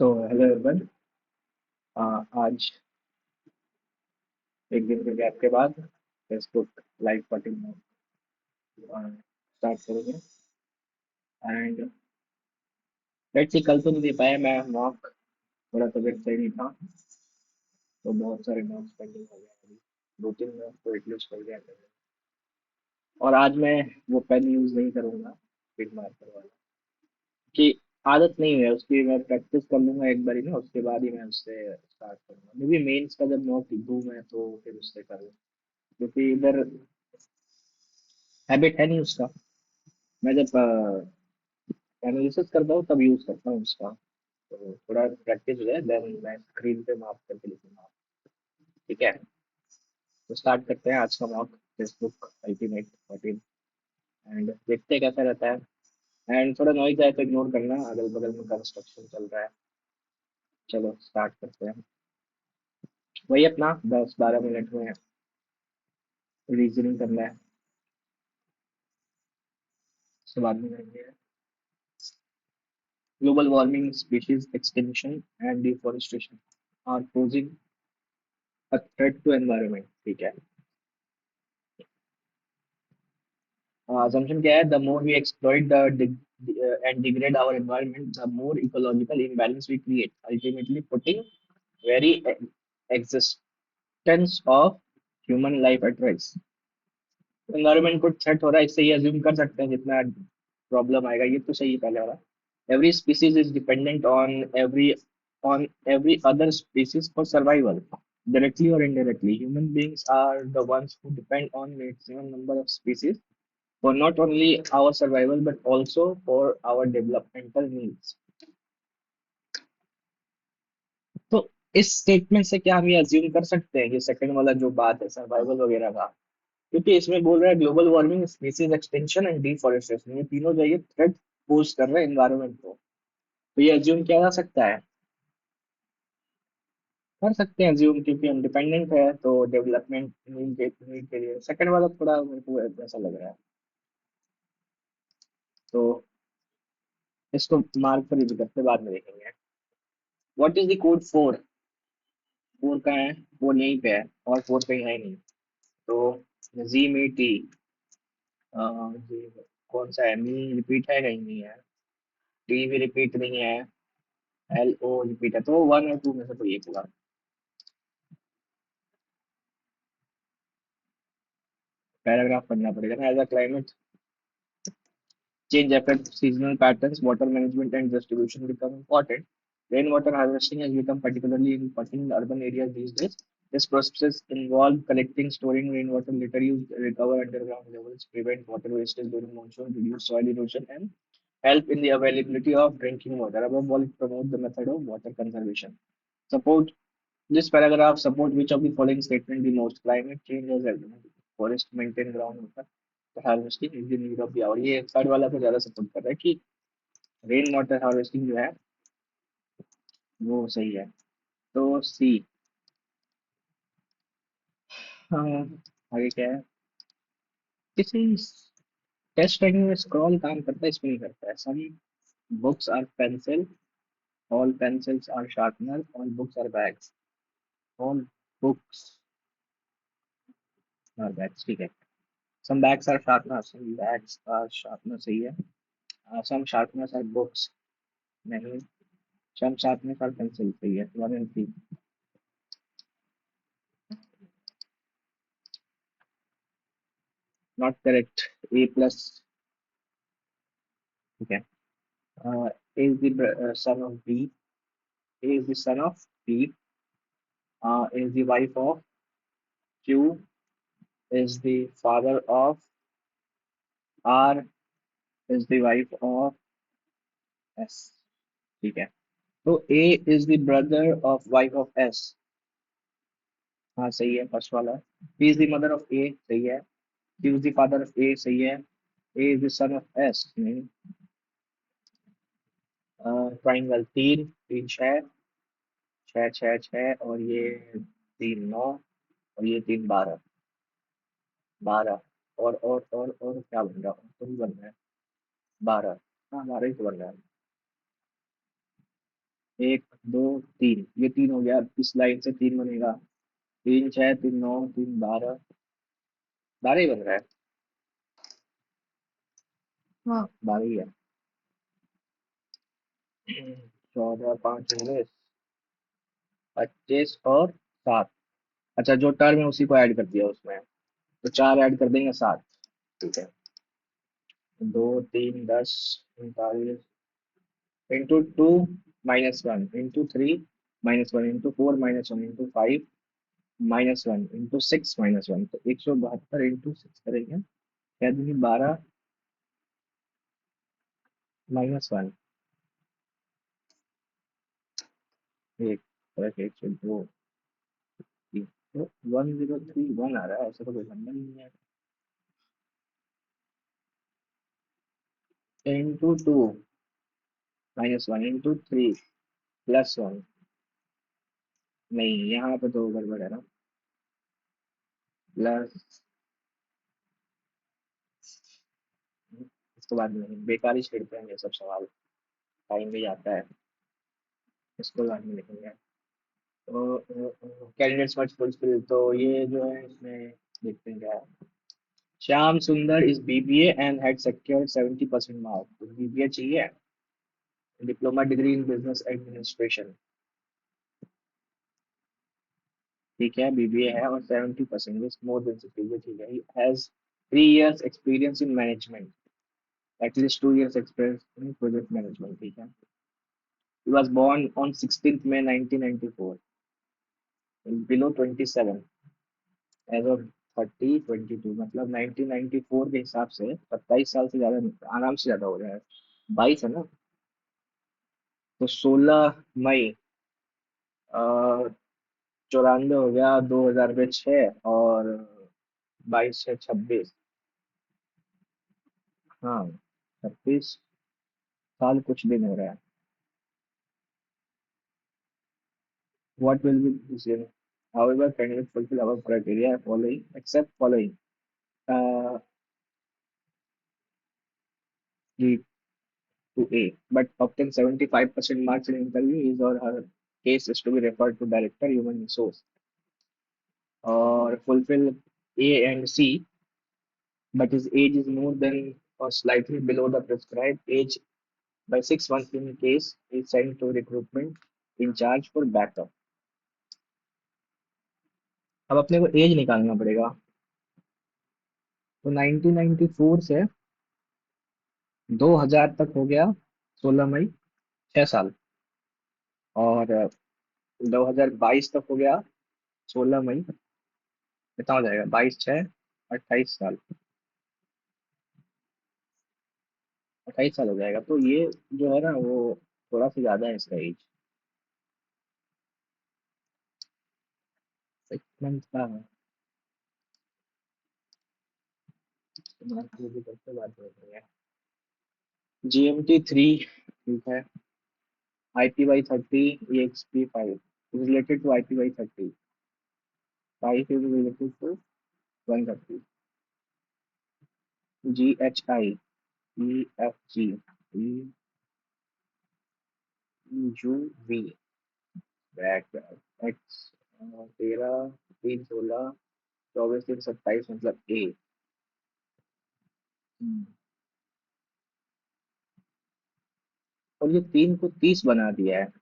So hello everyone. आज एक दिन के गैप के बाद फेसबुक लाइव पटिंग स्टार्ट करेंगे। एंड लेट्स सी, कल तो नहीं दे पाया मैं मॉक, थोड़ा तबीयत सही नहीं था, तो बहुत सारे नोट्स पेंडिंग हो गए अभी। 2-3 नोट्स तो एटलीस्ट हो गया था। और आज मैं वो पेन यूज नहीं करूंगा, पिन मार्कर वाला, कि आदत नहीं है उसकी। मैं प्रैक्टिस कर लूंगा एक बारी ना, उसके बाद ही मैं उससे स्टार्ट करूंगा। मे बी मेंस का जब नोट दूँ मैं तो फिर उससे करूँ, क्योंकि इधर हैबिट है नहीं उसका। मैं जब एनालिसिस करता हूँ तब यूज करता हूँ उसका, तो थोड़ा प्रैक्टिस हो जाए देन मैं स्क्रीन पे मार्क करके लिखूंगा। ठीक है, तो स्टार्ट करते हैं आज का मॉक फेसबुक अल्टीमेट 14। एंड देखते हैं कैसा रहता है। एंड थोड़ा नॉइज आए तो इग्नोर करना, अगल बगल में कंस्ट्रक्शन चल रहा है। चलो स्टार्ट करते हैं। वही अपना 10-12 मिनट में रीजनिंग करना है, उसके बाद में करेंगे global warming, species extinction and deforestation are posing a threat to environment. ठीक है, assumption क्या है? The more we exploit and degrade our environment, the more ecological imbalance we create, ultimately putting very existence of human life at risk। Environment को threat हो रहा है, इससे ये अज्यूम कर सकते हैं जितना प्रॉब्लम आएगा। ये तो सही है पहले वाला। Every species is dependent on every other species for survival, directly or indirectly human beings are the ones who depend on maximum number of species for not only our survival but also for our developmental needs। तो इस statement से क्या हम ये assume कर सकते हैं कि सेकंड वाला जो बात है सर्वाइवल वगैरह का, क्योंकि इसमें बोल रहा है global warming, species extension and deforestation, ये तीनों जो ये थ्रेट पोज कर रहे हैं एनवायरनमेंट को। तो ये अज्यूम किया जा सकता है, कर सकते हैं अज्यूम, क्योंकि हम डिपेंडेंट है तो डेवलपमेंट नीड के लिए। सेकंड वाला थोड़ा मेरे को ऐसा लग रहा है, तो इसको मार्क पर ही करते बाद में देखेंगे। What is the code 4? 4 का है, 4 यहीं पे है और 4 कहीं है ही नहीं। तो जी में टी, कौन सा है? मी रिपीट है? कहीं नहीं है। टी भी रिपीट नहीं है। एल ओ रिपीट है, तो 1 और 2 में से कोई एक होगा। पैराग्राफ पढ़ना पड़ेगा ना। As a climate change affect seasonal patterns, water management and distribution become important. Rainwater harvesting has become particularly important in urban areas these days. This process involves collecting, storing rainwater, later use, recover underground levels, prevent water wastage during monsoon, reduce soil erosion, and help in the availability of drinking water. Above all, it promotes the method of water conservation. Support this paragraph support which of the following statement the most? Climate change has helped forest maintain groundwater harvesting is the need of the hour. ये third वाला को ज्यादा support कर रहा है कि rain water harvesting जो है वो सही है। तो सी। हाँ, आगे क्या है? किसी टेस्ट रैंकिंग में स्क्रॉल काम करता है, इसमें नहीं करता है। Some books are pencil, all pencils are sharpener, all books are bags, all books are bags. ठीक है, some bags are sharpener, some bags are sharpener सही है। सम शार्पनर्स आर बुक्स नहीं, सम शार्पनर्स आर पेंसिल सही है। 1 and 3 not correct. A plus. ठीक है, is the son of B, is the son of B, is the wife of Q, is the father of R, is the wife of S। ठीक है, तो A is the brother of wife of S। हाँ सही है, first वाला। B is the mother of A सही है। Q is the father of A सही है। A is the son of S नहीं। ट्राइंगल 3 3 6, 6 6 6 और ये 3 9 और ये 3 12। 12 और क्या बन रहा है? तो भी बन रहा है 12। हाँ 12 ही तो बन रहा है। एक, दो, तीन, ये तीन हो गया, इस लाइन से तीन बनेगा। तीन छह, तीन नौ, तीन बारह, बारह ही बन रहा है। हाँ, बारह ही है। 14, 5, 19, 25 और 7। अच्छा, जो टर्म है उसी को ऐड कर दिया उसमें, तो चार ऐड कर देंगे, 7। ठीक है। दो, तीन, 10, 39, into two, -1, into three, -1, into four, -1, into five, -1, into six, -1, तो 172 इंटू सिक्स करेंगे, क्या देंगे, 12, -1, एक, प्लस 102, तो 1031 आ रहा है, ऐसा तो कोई नंबर नहीं है। इंटू टू, -1, इंटू थ्री, +1, नहीं यहाँ पे तो गड़बड़ है ना, प्लस, इसके बाद नहीं, बेकार ही छेड़ते हैं ये सब सवाल, टाइम भी जाता है, इसको बाद में लिखेंगे। तो कैंडिडेट्स मस्ट फुलफिल, तो ये जो है इसमें देखते हैं क्या है। श्याम सुंदर is BBA and had secured 70% mark, तो बीबीए चाहिए, diploma degree in business administration. ठीक है, बीबीए है और 70% मोर देन superior, ठीक है, has 3 years experience in management, at least 2 years experience in project management, ठीक है। He was born on 16th May 1994, below 27, as of 30/22, मतलब 1994 के हिसाब से 27 साल से ज्यादा, आराम से ज्यादा हो रहा है, 22 है ना। तो 16 मई, 94 हो गया, 2000 पे 6, और 22 6 26, हाँ, 36 साल कुछ दिन हो रहा है। What will be this year? However, candidates fulfill our criteria following, except following. Uh, the to A, but obtain 75% marks in interview, his or her case is to be referred to Director Human Resource, or fulfill A and C, but his age is more than or slightly below the prescribed age by 6 months in case is sent to recruitment in charge for backup। अब अपने को as निकालना पड़ेगा, तो 1994 से 2000 तक हो गया, 16 मई, 6 साल, और 2022 तक हो गया, 16 मई, कितना हो जाएगा, 22 6, 28 साल, 28 साल हो जाएगा, तो ये जो है ना वो थोड़ा सा ज्यादा है इसका एज, 6 मंथ का है। ये भी करते बात हो रही है। GMT 3, ठीक है, IPY 30, EXP 5 is related to IPY 30, 5 is related to 130, GHI, EFG, EUV, back, X, 13, 3, 16, 24, 3, 27, मतलब A। और ये 3 को 30 बना दिया है,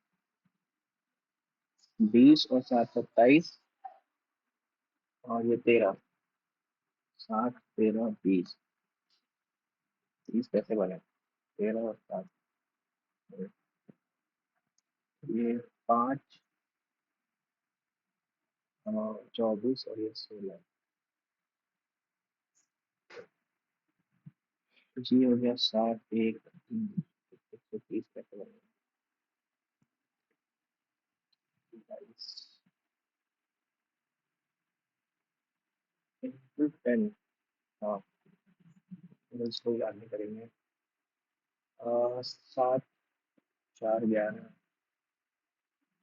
20 और 7, 27, और ये 13, 7, 13, 20, 30 कैसे बने, 13 और 7, ये 5 और 24 और ये 16, जी हो गया 7, 1, 130 कैसे बने, 22 इंटू 10, हाँ, तो इसको याद नहीं करेंगे। 7, 4, 11,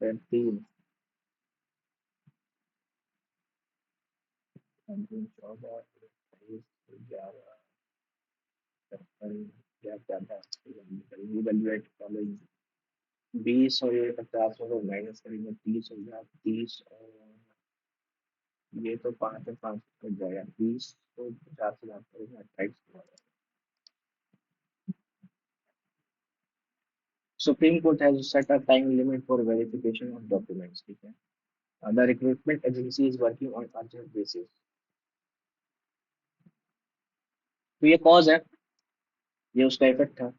फिर 3, 14, 23, 11, 17, क्या क्या था, इवेल्युएट फॉलोइंग, 20 और ये 50 में तो माइनस करेंगे, 30 हो गया, 30 और ये तो 5 से 5 कट जाएगा, 30 तो 50 से बात करेंगे, 28 हो जाएगा। Supreme Court has set a time limit for verification of documents. ठीक है. The recruitment agency is working on urgent basis. तो ये कॉज है, ये उसका इफेक्ट था.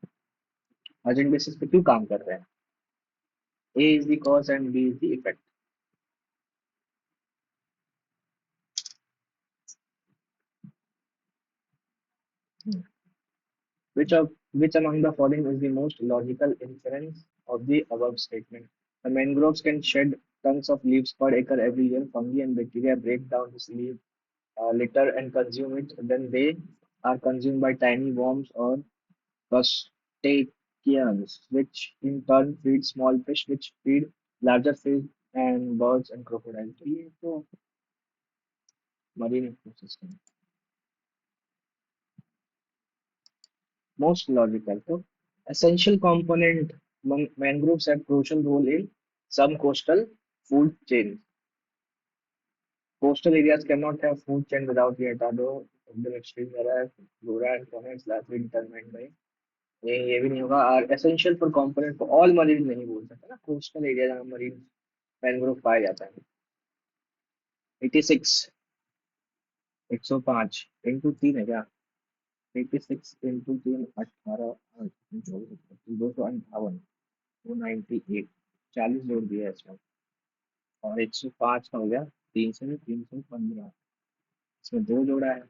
अर्जेंट बेसिस पे क्यों काम कर रहे हैं? A is the cause and B is the effect. Which among the following is the most logical inference of the above statement? The mangroves can shed tons of leaves per acre every year. Fungi and bacteria break down this leaf litter and consume it. Then they are consumed by tiny worms or crustaceans, which in turn feed small fish, which feed larger fish and birds and crocodiles. तो ये तो marine ecosystem. Most logical. So, essential component mangroves have crucial role in some coastal food chains. Coastal areas cannot have food chain without the hado of the extreme era, flora and fauna is largely determined by. ये भी नहीं होगा और essential for component for all marine नहीं बोल सकते ना, coastal area जहाँ मरीन मैंग्रोव पाया जाता है. 86, 105 इंटू 3 है क्या? 86 इंटू 3 18 258, 298, 40 जोड़ दिया है इसमें. और 105 का हो गया 315, इसमें दो जोड़ा है.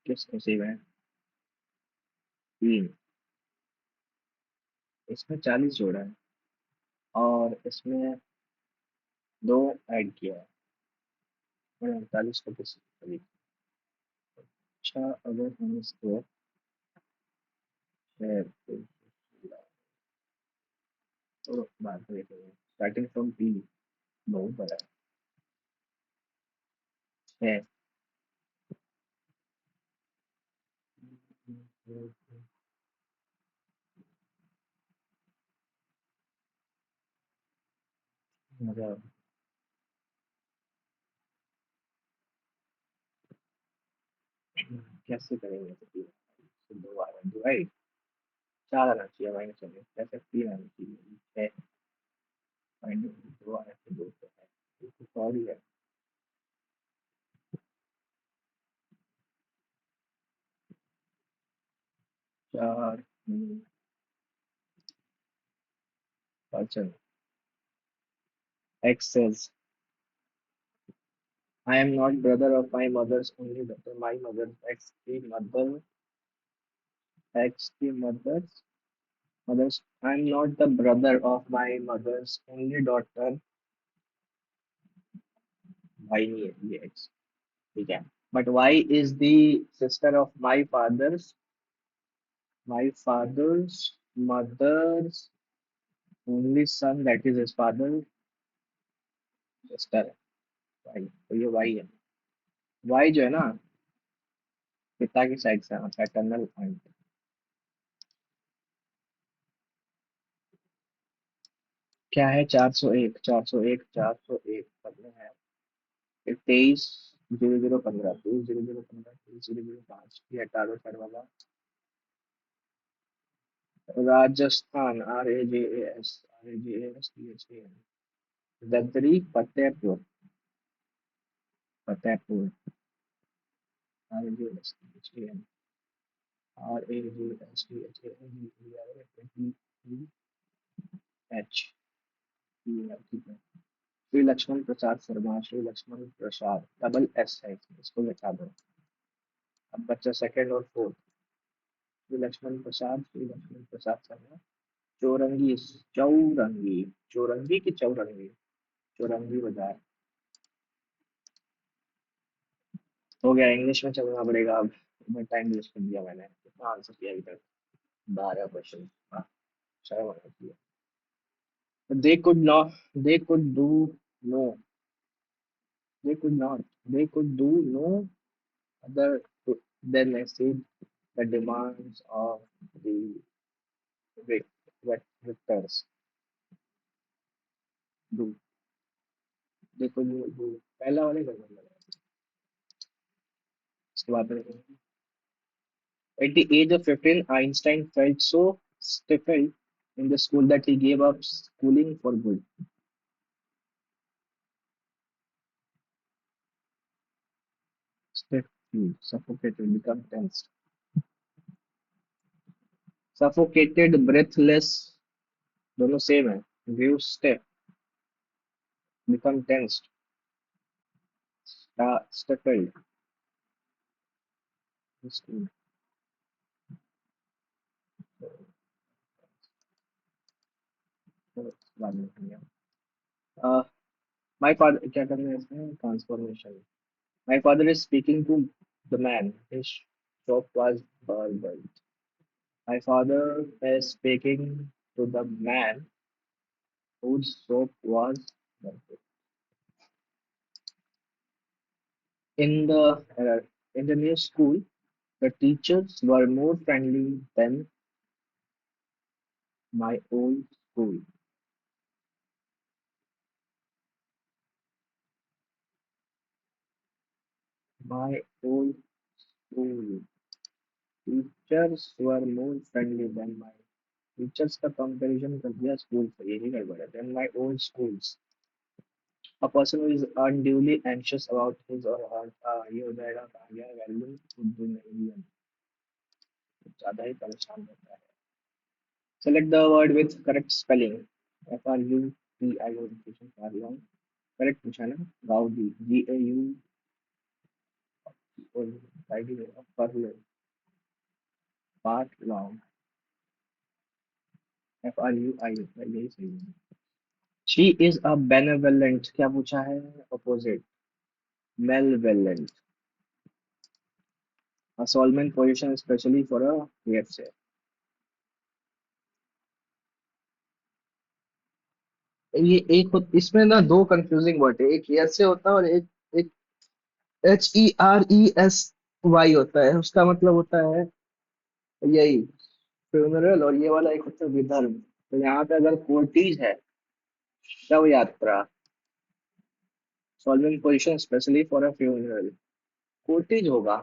किस नसीब है? तीन. इसमें 40 जोड़ा है और इसमें दो ऐड किया है और 48 को किस करीब. अच्छा, अगर हम इसको तो बात करते हैं स्टार्टिंग फ्रॉम पी, बहुत बड़ा है. मतलब कैसे करेंगे तो तीन, तो दो आ रहा है डिवाइड, चार आना चाहिए माइनस चलिए कैसे, तीन आना चाहिए, छः माइनस दो आना चाहिए, दो तो है, तो सॉरी है. चार person. X says, I am not brother of my mother's only daughter. My mother, X की mother, X की mother's. I am not the brother of my mother's only daughter. भाई नहीं है ये X. ठीक है. But Y is the sister of my father's mother's only son, that is his father's sister. Y, तो ये Y है. Y जो है ना, पिता की साइड से पैटर्नल आंट. क्या है? 401, 401, 401 पढ़ना है. 23, 00, 15, 23, 00, 15, 23, 005, ये हटा दो सर वाला. Rajasthan, RAJAS, Dadri, Fatehpur, Fatehpur, RAJAS, RAJAS, Shri Lakshman Prasad Sharma, Shri Lakshman Prasad, double S है इसमें, इसको मिटा दो. अब बच्चा सेकंड और फोर्थ. श्री लक्ष्मण प्रसाद शर्मा. चौरंगी, चौरंगी, चौरंगी की चौरंगी, चौरंगी बाजार. हो गया, इंग्लिश में चलना पड़ेगा अब. मैं टाइम वेस्ट कर दिया मैंने, कितना आंसर किया अभी तक? 12 क्वेश्चन. हाँ, शर्म आना चाहिए. They could not, they could do no, they could not, they could do no other than I said. the demands of the vic- victors do. देखो जो पहला वाले का मतलब है इसके बाद में at the age of 15 Einstein felt so stifled in the school that he gave up schooling for good. Stifled, suffocated, become tense. Suffocated, breathless, दोनों सेम है. View stiff, become tensed. Stifled. School. बाद में करेंगे. Uh, my father क्या करना है इसमें transformation. My father is speaking to the man. His shop was burgled. My father is speaking to the man whose shop was burgled. In the in the new school, the teachers were more friendly than my old school. My old school teachers were more friendly than my teachers का comparison कर दिया school से यही गड़बड़ है. Than my old schools. A person who is unduly anxious about his or her ये हो जाएगा कहा गया वैल्यू उर्दू में Indian ज्यादा ही परेशान होता है. Select the word with correct spelling. FRUTI far long. Correct पूछा ना. Goudie GAU ID furlough part long FRUI यही सही है. She is a benevolent क्या पूछा है opposite malevolent a solvent position especially for a PFC. ये इसमें ना दो कंफ्यूजिंग वर्ड है. एक हेयर से होता है और एक HERESY होता है. उसका मतलब होता है यही फ्यूनरल और ये वाला एक होता है विधर्म. तो यहाँ पे अगर कोर्टीज है शव यात्रा solving position specially for a funeral cortege होगा.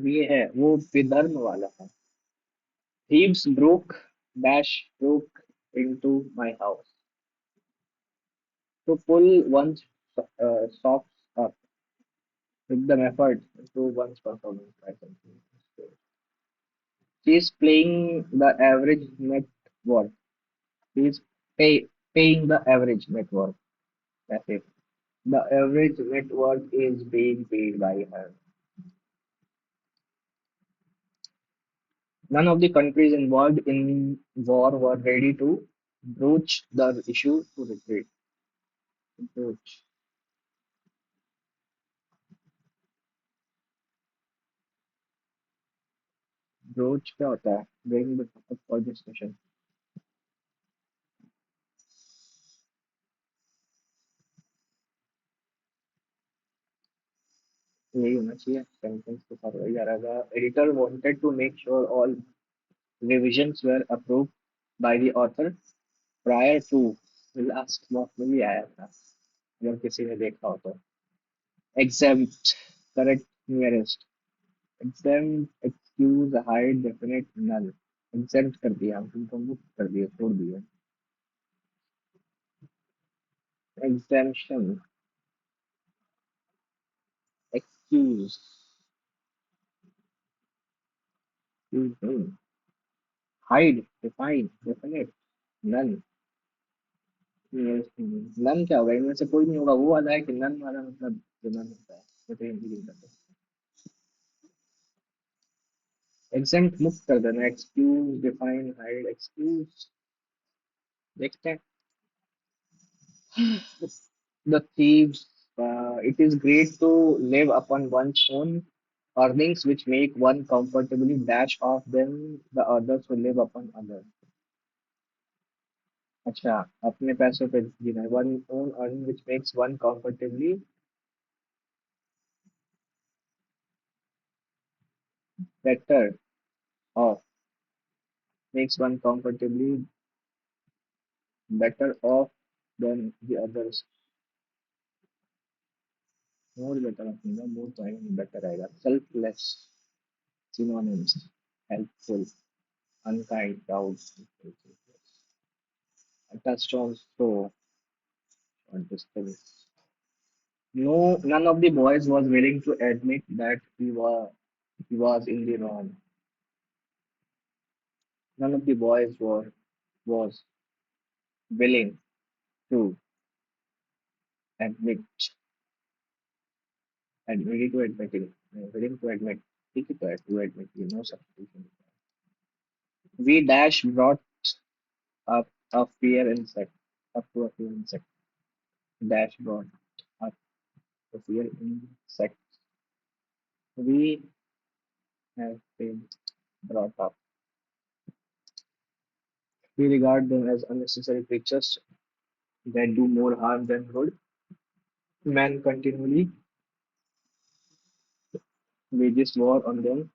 ये है वो विधर्म वाला है. Thieves broke into my house to pull one's socks up with the effort to one's performance. I think. She is playing the average net worth. She is paying the average net worth. That's it. The average net worth is being paid by her. None of the countries involved in war were ready to broach the issue to retreat. Broach. Broach क्या होता है? Bring the topic for discussion. यही होना चाहिए. Sentence के साथ वही आ रहा था. Editor wanted to make sure all revisions were approved by the author prior to last month में भी आया था अगर किसी ने देखा हो तो. Exempt correct nearest. Exempt excuse hide definite null. Exempt कर दिया हम तुमको मुक्त कर दिया छोड़ दिया. Exemption excuse hide define definite none. None क्या होगा इनमें से कोई नहीं होगा. वो वाला है कि नन वाला मतलब जो नन होता है वो तो हिंदी नहीं करते. एग्जेम्प्ट मुक्त कर देना. एक्सक्यूज डिफाइन हाइड एक्सक्यूज देखते हैं. The thieves. It is great to live upon one's own earnings, which make one comfortably dash off them the others who live upon others. अच्छा अपने पैसों पे जीना है. One own earning which makes one comfortably better off makes one comfortably better off than the others. More better off, more तो आएगा नहीं better आएगा. Selfless synonyms. Helpful, unkind, proud, attached also on this thing. No, none of the boys was willing to admit that he was in the wrong. None of the boys was willing to admit and ready to admit it. Willing to admit. ठीक है to admit, substitution. We dash brought up a fear insect. Up to a fear insect. Dash brought up a fear insect. We have been brought up. We regard them as unnecessary creatures that do more harm than good. Man continually wages war on them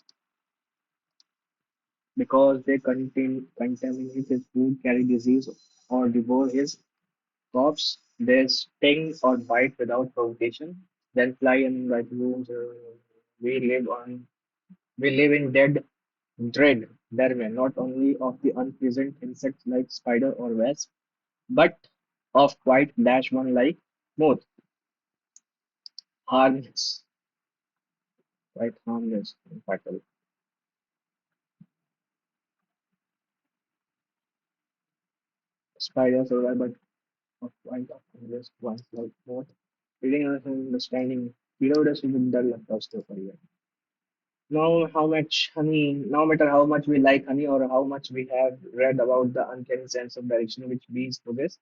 because they contaminate his food, carry disease, or devour his crops. They sting or bite without provocation, then fly in like wounds. We live on. We live in dread, thereby not only of the unpleasant insects like spider or wasp, but of quite dash one like moth, harmless, quite harmless and fatal. Spiders survive, but of quite harmless ones like moth. Reading and understanding, hero does even dull across the career. Now, how much honey, no matter how much we like honey or how much we have read about the uncanny sense of direction which bees possess,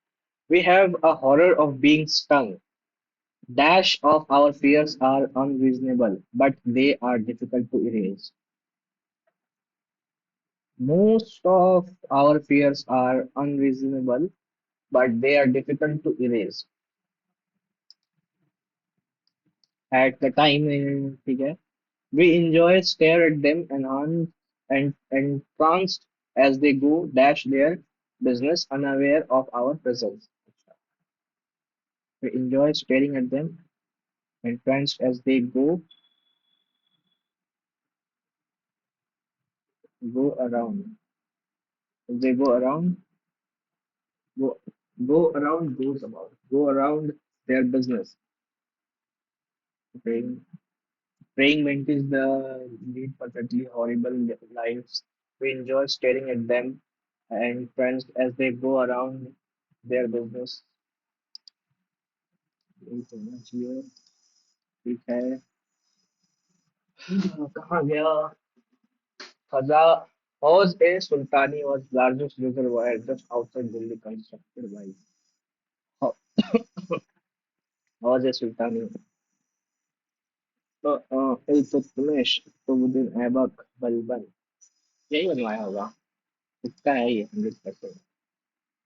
we have a horror of being stung. Dash of our fears are unreasonable, but they are difficult to erase. Most of our fears are unreasonable, but they are difficult to erase. At the time, ठीक है, we enjoy, stare at them, and entranced as they go dash their business, unaware of our presence. We enjoy staring at them, entranced as they go around. As they go, go around, goes about, go around their business. Praying, praying mantis the lead perfectly horrible lives. We enjoy staring at them, entranced as they go around their business. यही तो होना चाहिए. ठीक है. कहाँ गया? Khaza was a sultani was largest reservoir just outside Delhi constructed by Ho- was a sultani. तो इल्तुतमिश तुगुदुन ऐबक बलबन यही बनवाया होगा. इतना है ये 100%.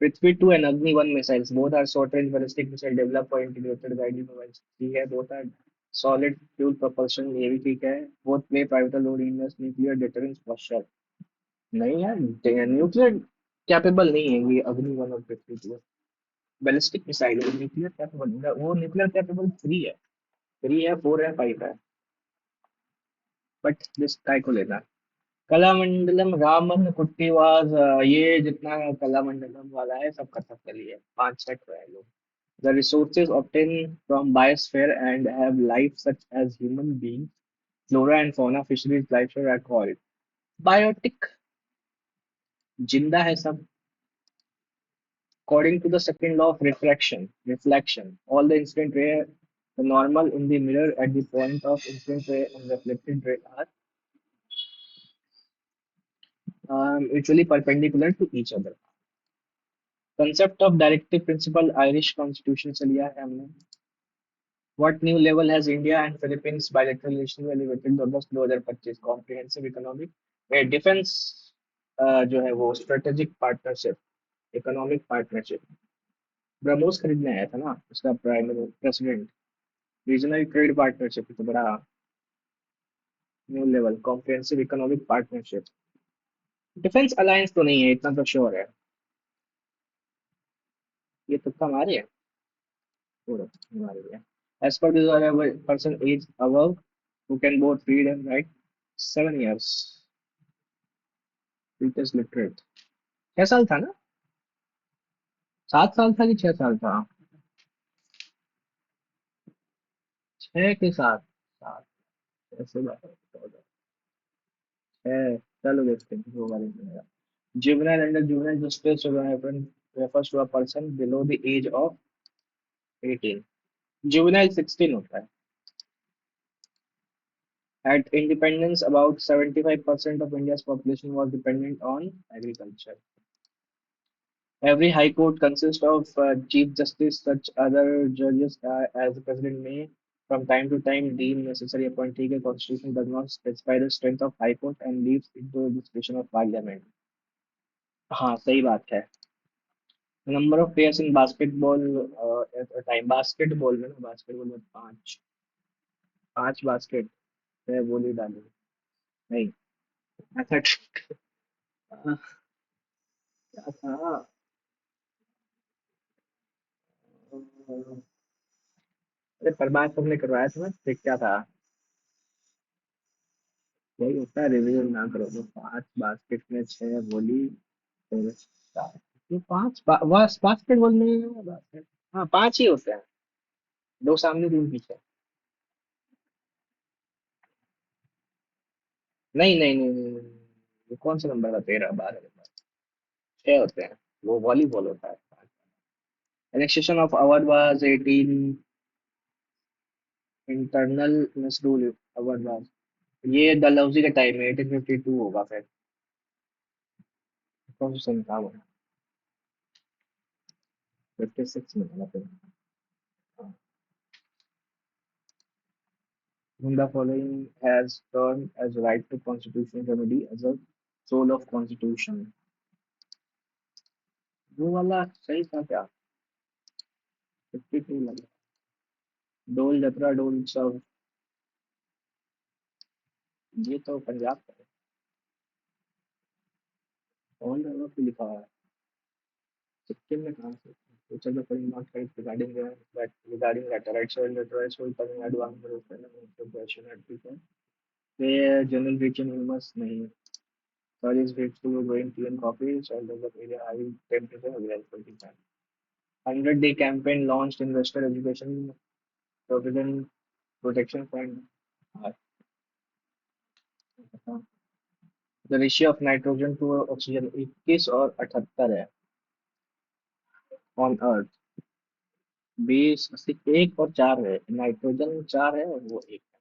पृथ्वी 2 and Agni 1 missiles both are short-range ballistic missile developed for integrated guided missiles. ठीक है. both are solid fuel propulsion ये भी ठीक है. both play pivotal role in nuclear deterrence posture. नहीं यार, न्यूक्लियर कैपेबल नहीं है ये अग्नि 1 और पृथ्वी 2. बैलिस्टिक मिसाइल है, न्यूक्लियर कैपेबल. वो न्यूक्लियर कैपेबल 3 है 4 है 5 है. बट दिस काय को लेना. कलामंडलम रामन कुट्टीवाज. ये जितना कलामंडलम वाला है सब खत्म कर लिए. 5 सेट है लोग. The resources obtained from biosphere and have life such as human beings, flora and fauna, fisheries, life are called biotic. जिंदा है सब. According to the second law of reflection, all the incident ray, the normal in the mirror at the point of incident ray and reflected ray are mutually perpendicular to each other. Concept of directive principle Irish constitution से लिया है हमने. What new level has India and Philippines bilateral relation elevated August 2025 comprehensive economic defense जो है वो strategic partnership, economic partnership. BrahMos खरीदने आया था ना उसका prime president. Regional trade partnership तो बड़ा new level comprehensive economic partnership. Defence alliance तो नहीं है, इतना तो श्योर है। ये तुक्का मारे है पूरा हमारे लिए। As per this, a person age above who can both read and write 7 years. It is literate. 6 साल था ना? 7 साल था कि 6 साल था? 6 के साथ 7। ऐसे बात है। चलो देखते हैं वो वाले में। Juvenile under juvenile justice refers to a person below the age of 18. Juvenile 16 होता है। At independence, about 75% of India's population was dependent on agriculture. Every high court consists of chief justice, such other judges as the president may from time to time deem necessary appointee. The constitution does not specify the strength of high court and leaves it to the discretion of parliament. हाँ सही बात है। Number of players in basketball at a time, basketball में पांच। पांच basket है बोली डाली। नहीं ऐसा क्या था? अरे परमार तुमने करवाया था ना, फिर क्या था? यही होता है, रिवीजन ना करो तो। पांच बास्केट में छह वॉली फिर चार। ये बास्केटबॉल में बास्केट, हाँ पांच ही होते हैं। दो सामने तीन पीछे। नहीं नहीं नहीं नहीं, नहीं। ये कौन सा नंबर था? 13 12 नंबर। छह होते हैं। वो वॉलीबॉल होता है। Annexation of Awadh was 18 internal misrule Awadh was। ये डलहौजी के टाइम में 1852 होगा फिर। कौन सा सन था वो? 56 में होगा फिर। Whom the following has termed as right to constitutional remedy as a soul of constitution। वो वाला सही था क्या? 52 लगा। डोल जतरा डोल सब। ये तो पंजाब का है। कौन जगह पे लिखा है? सिक्किम में कहाँ से? Which of the following not correct regarding regarding letter rights or letter rights will Tamil Nadu Andhra Pradesh and question at people where general region hummus नहीं। Sorry is grateful for growing tea and coffee so the area high temperature available 100-day campaign launched investor education provident protection fund। The ratio of nitrogen to oxygen 21 और 78 है on earth। 20 80 एक और चार है, nitrogen चार है और वो एक है।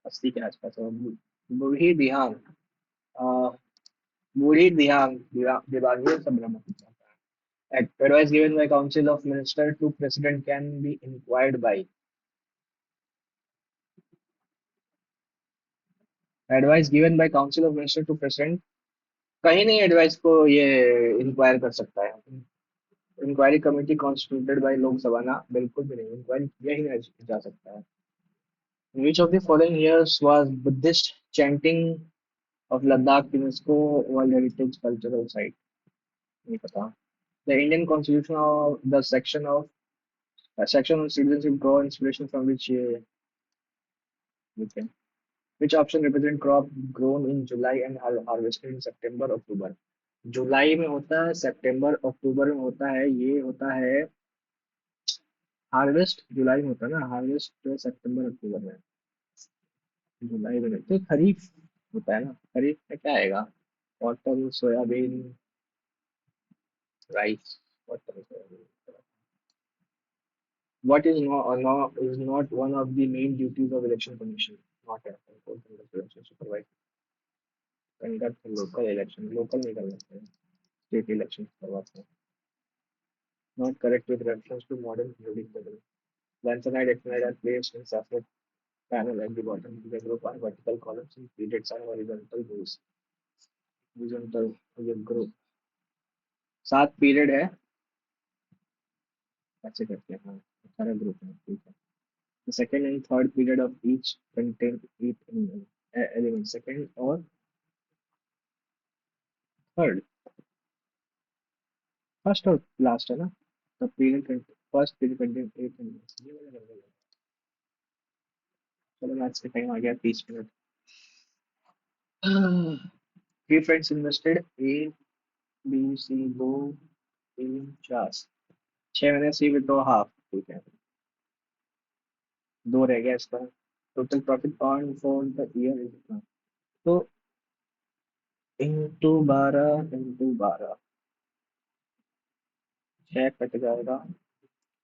80 के आसपास है। बूढ़ी दिहांग, अ, बूढ़ी दिवांगीय संभ्रम। Advice given by Council of Minister to President can be inquired by। Advice given by Council of Minister to President, कहीं नहीं एडवाइस को ये इंक्वायर कर सकता है। Inquiry committee constituted by Lok Sabha ना, बिल्कुल भी नहीं, इंक्वायरी किया ही नहीं जा सकता है। Which of the following years was Buddhist chanting of Ladakh UNESCO World Heritage Cultural Site? नहीं पता। The Indian Constitution of the section on citizenship draw inspiration from which okay. Which option represent crop grown in July and harvested in September October? जुलाई में होता है, सितंबर अक्टूबर में होता है, ये होता है हार्वेस्ट जुलाई में होता है ना, हार्वेस्ट तो सितंबर अक्टूबर में। जुलाई में नहीं, तो खरीफ होता है ना। खरीफ में क्या आएगा? Cotton soybean rice. Cotton soybean. What is not one of the main duties of election commission? Not है conduct election supervise, conduct local election, local नहीं करना है, state election करवाते हैं। Not correct with reference to modern voting system। Lanthanide, actinide are placed in separate panel at the bottom of the group are vertical columns and periods are horizontal rows। Horizontal ये group 7 period है। ऐसे करते हैं हाँ। सारा group है ठीक है। The second and third period of each contain each element. Second और third, फर्स्ट और लास्ट है ना, तो period first period contain eight elements, ये वाला कर देगा। चलो मैथ्स का टाइम आ गया 30 minute. Three friends invested A B C दो तीन चार, 6 महीने सी विड्रॉ हाफ, ठीक है, दो रह गया इसका। Total profit on for the year is इतना, तो इंटू 12 इंटू 12, 6 कट जाएगा,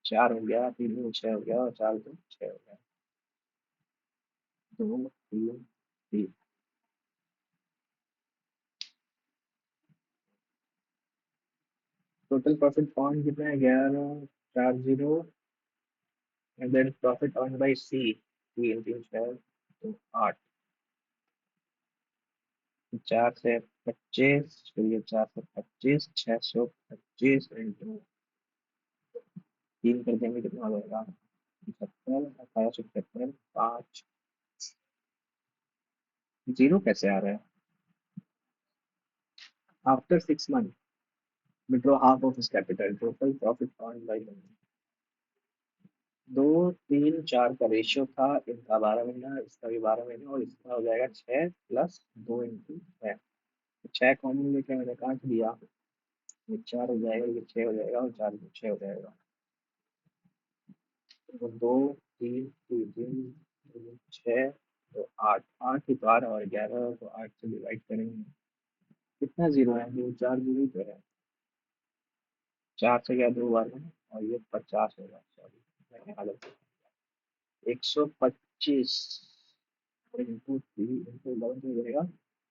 4 हो गया, 3 6 हो गया और 4 2 6 हो गया, 2 3 3। टोटल प्रॉफिट ऑन कितना है, 11 40, and then profit on by C, 3 3 6 तो 8, 4 से 25, फिर ये 4 से 25, 625 इंटू 3 कर देंगे, कितना हो जाएगा, 75 1875 5। जीरो कैसे आ रहा है, after 6 month withdraw half of his capital, total profit on by दो तीन चार का रेशियो था, इनका 12 महीना, इसका भी 12 महीना, और इसका हो जाएगा 6 + 2 इंटू 6। 6 कॉमन लेके मैंने काट दिया, ये 4 हो जाएगा, ये 6 हो जाएगा और 4 6 हो जाएगा, तो 2 3 3 3 तो 8 8 ही, 12 और 11, तो 8 से डिवाइड करेंगे, कितना जीरो है, दो चार जीरो ही तो है, 4 से गया 2 बार में, और ये 50 होगा, सॉरी मैंने गलत, 125 इंटू 3 इंटू 11 तो मिलेगा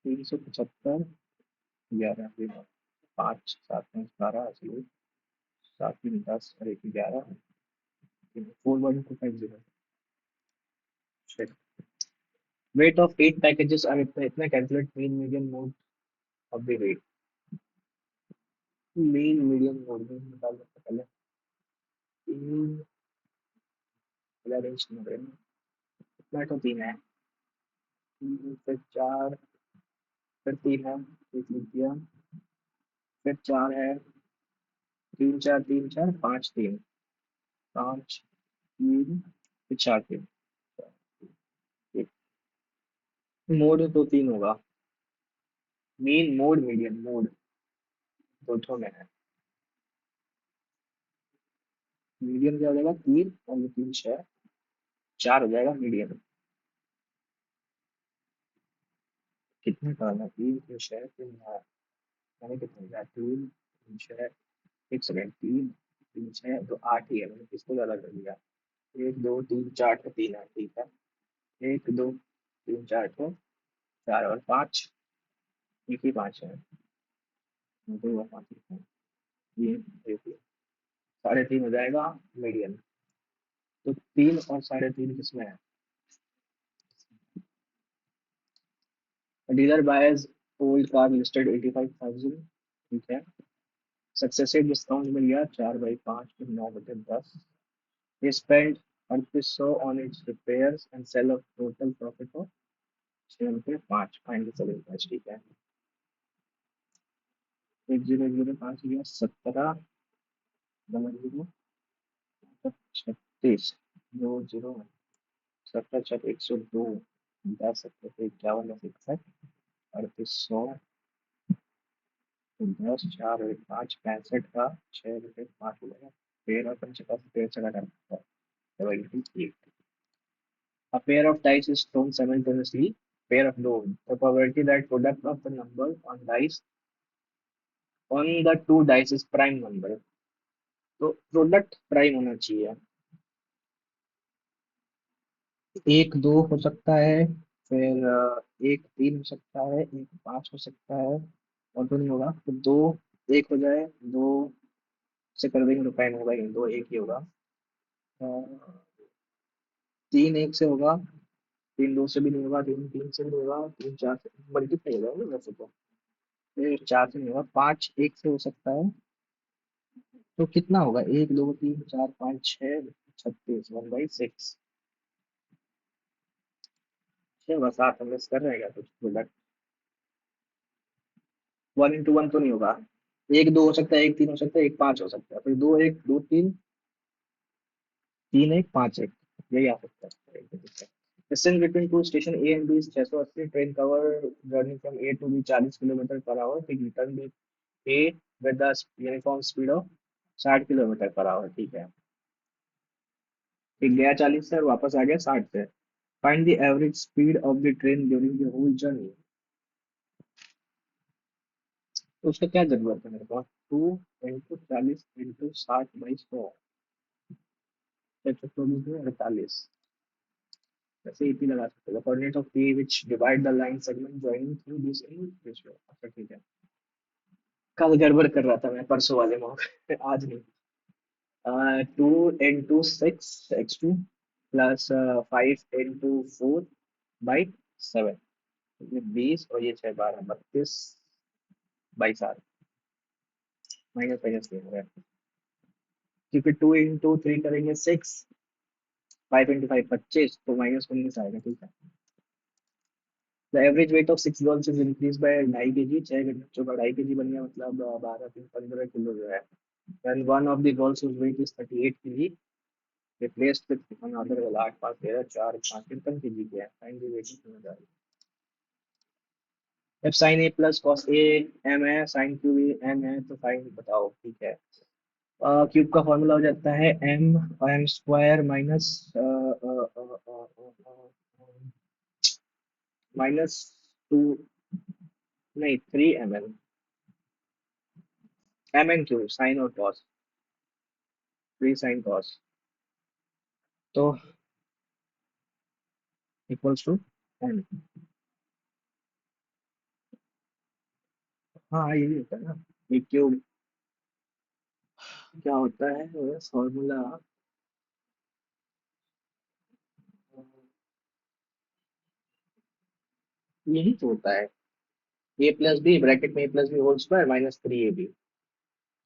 375, 11 5 7 5 12, इसलिए 7 3 10 और 1 11, 41250। वेट ऑफ 8 पैकेजेस और इतना इतना, calculate mean median mode of the weight, mean median mode में निकाल सकते पहले, 3 रेंज में कितना, तो 3 है, 3 फिर 4, फिर 3 है, एक लिख दिया, फिर 4 है, 3 4 3 4 5 3 5 3 फिर 4 3, मोड तो 3 होगा, मीन मोड मीडियन मोड दो में है, मीडियन क्या हो जाएगा 3 और ये 3 6, 4 हो जाएगा मीडियन, कितने का है, 3 3 6 3, मैंने कितने हो गया, 3 3 6, एक सेकेंड, 3 3 6 तो 8 ही है, मैंने किसको ज्यादा कर दिया, 1 2 3 4 तो 3 है, ठीक है, 1 2 3 4 तो 4 और 5, एक ही 5 है, 2 और 5 है, ये 3 3 हो जाएगा मीडियन, तो 3 और 3.5 किसमें है, dealer buyers old car listed 85,000, ठीक है, सक्सेसिव डिस्काउंट मिल गया 4/5 फिर 9/10, he spent 3800 on its repairs and sell of total profit of 6 5 final selling price, ठीक है, 1005 गया 17 00 36 17 102 10 51 61 3800, 10 4 1 5 65 का 6 5 हो गया, 13 और 50 13 का 78, a pair of dice is thrown simultaneously, pair of those. The probability that product of the number on the two dice is prime number. तो product prime होना चाहिए, एक दो हो सकता है, फिर एक तीन हो सकता है, एक 5 हो सकता है, और तो नहीं होगा, तो दो एक हो जाए, दो से कर देंगे तो प्राइम होगा ही, दो एक ही होगा, अ, तीन एक से होगा, तीन दो से भी नहीं होगा, तीन तीन से नहीं होगा, तीन चार से मल्टीप्लाई हो जाएगा वैसे तो, फिर चार से नहीं होगा, पाँच एक से हो सकता है, तो कितना होगा, 1 2 3 4 5 6 36 1/6, छह बस 7 हम मिस कर रहे हैं क्या कुछ प्रोडक्ट? 1 into 1 तो नहीं होगा। एक दो हो सकता है, एक तीन हो सकता है, एक पांच हो सकता है, फिर दो एक दो तीन, तीन एक पांच एक, यही आ सकता है। Distance between two station A and B is 680। Train cover journey from A to B 40 kilometre per hour. ठीक, return B A with the uniform speed of 60 kilometre per hour. ठीक है, ठीक, गया 40 से और वापस आ गया 60 से। Find the average speed of the train during the whole journey. तो उसका क्या जरूरत है मेरे पास? 2 into 40 into 60/100, 648। वैसे इतनी लगा सकते हो। Coordinate of P which divide the line segment joining through this in ratio. अच्छा ठीक है, कल गड़बड़ कर रहा था मैं परसों वाले में आज नहीं। 2 into 6 x2 प्लस 5 into 4/7। ये 20 और ये 6 12 32/7, माइनस माइनस नहीं हो रहा है क्योंकि 2 into 3 करेंगे 6, 5 into 5 25, तो -19 आएगा। ठीक है। The average weight of 6 girls is increase by 2.5 kg। 6 बच्चों का 2.5 kg बन गया, मतलब 12 3 15 किलो जो है। When one of the girls whose weight is 38 kg replaced with another girl, 8 5 13 4 5 53 kg के हैं। Find the weight of. जब sine A plus cos A M है, साइन क्यू ए एम है, तो फाइन बताओ। ठीक है, क्यूब का फॉर्मूला हो जाता है m² माइनस -2, नहीं 3 mn साइन और कॉस, 3 sin cos, तो इक्वल्स टू m। हाँ यही होता है ना, ये क्यूब क्या होता है फॉर्मूला? यही तो होता है, ए प्लस बी ब्रैकेट में A plus B whole square -3ab।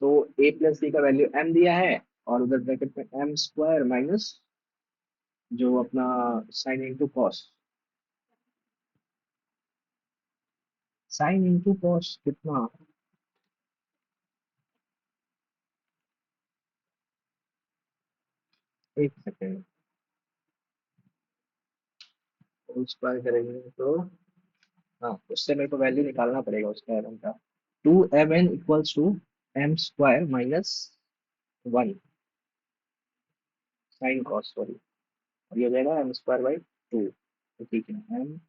तो ए प्लस बी का वैल्यू m दिया है, और उधर ब्रैकेट में m स्क्वायर माइनस जो अपना sine into cos. Sine into cos कितना? एक सेकेंड, होल स्क्वायर करेंगे तो हाँ, उससे मेरे को वैल्यू निकालना पड़ेगा उसका एम का। 2mn = m² - 1 sine cos, sorry, और ये हो जाएगा m²/2। तो ठीक है, m³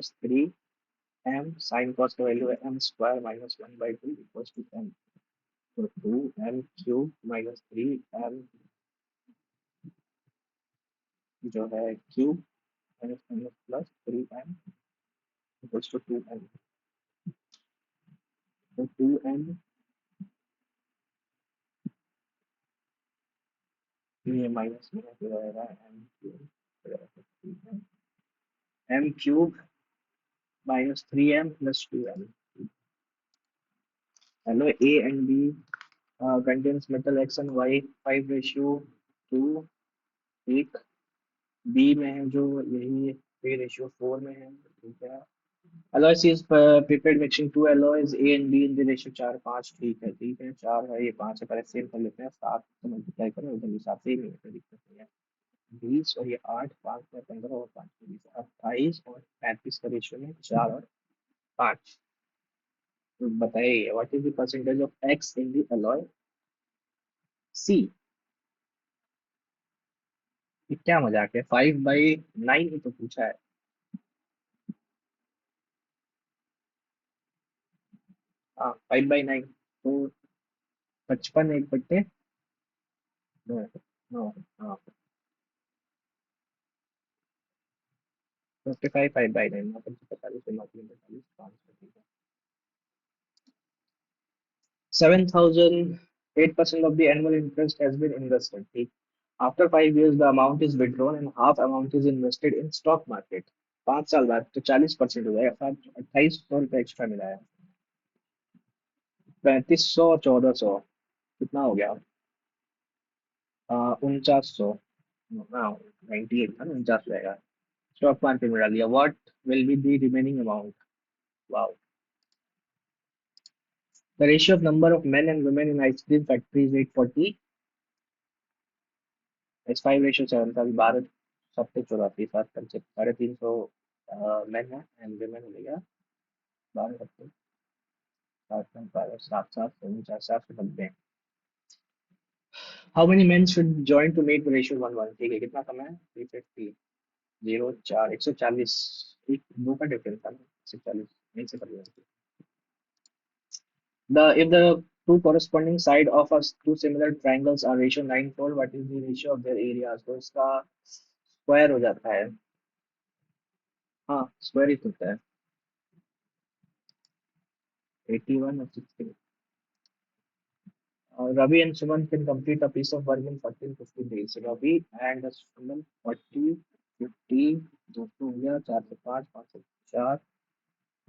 - 3m साइन कॉस का वैल्यू है m² - 1/2 = 10। तो 2m³ - 3m जो है क्यूब -+ 3m = 2m। तो 2m, ये माइनस में फिर आएगा m³ - 3m + 2m। Hello, A and B contains metal X and Y 5:2। एक बी में है जो यही 3:4 में है। ठीक है, alloys is prepared mixing two alloys A and B in the ratio 4:5। ठीक है, ठीक है, 4 है, ये 5 है, पहले सेम कर लेते हैं। 7 से मल्टीप्लाई करें, उधर भी 7 से ही नहीं है, कोई दिक्कत नहीं है। 20 और ये 8, 5 में 15 और 5 में 20, 28 और 35 का रेशियो में 4 और 5। तो बताइए what is the percentage of X in the alloy C. ये क्या मजाक है, 5/9 ही तो पूछा है। हाँ 5/9, तो 55 1/9। नो, हाँ 55 5/9, 45 45 5। 7,000, 8% of the annual interest has been invested. ठीक, after 5 years the amount is withdrawn and half amount is invested in stock market। 5 साल बाद तो 40% हो जाएगा। 2800 रुपये एक्स्ट्रा मिला है। 3500 और 1400 कितना हो गया? 4900। हाँ 98 था ना, 49 रहेगा। स्टॉक मार्केट में डाल दिया. What will be the remaining amount? Wow. The ratio of number of main and women in ice cream factory is 840. It's 5:7. का 12 सबसे 84 7 पंचे 350 मेन है एंड वुमेन हो गया 12 सबसे 7 12 7 7 49 790. How many men should join to make the ratio 1:1? ठीक है, कितना कम है? 350 0 4 140. एक दो का डिफरेंस था ना, 140 नहीं से कर लिया. The if the two corresponding side of us two similar triangles are ratio 9:4, what is the ratio of their areas? तो इसका स्क्वायर हो जाता है. हाँ, स्क्वायर ही होता है. 81 और 60. Ravi and Suman can complete a piece of work in 14 15 days. Ravi and Suman 40 50 200 हो गया 4 से 5 5 से 4.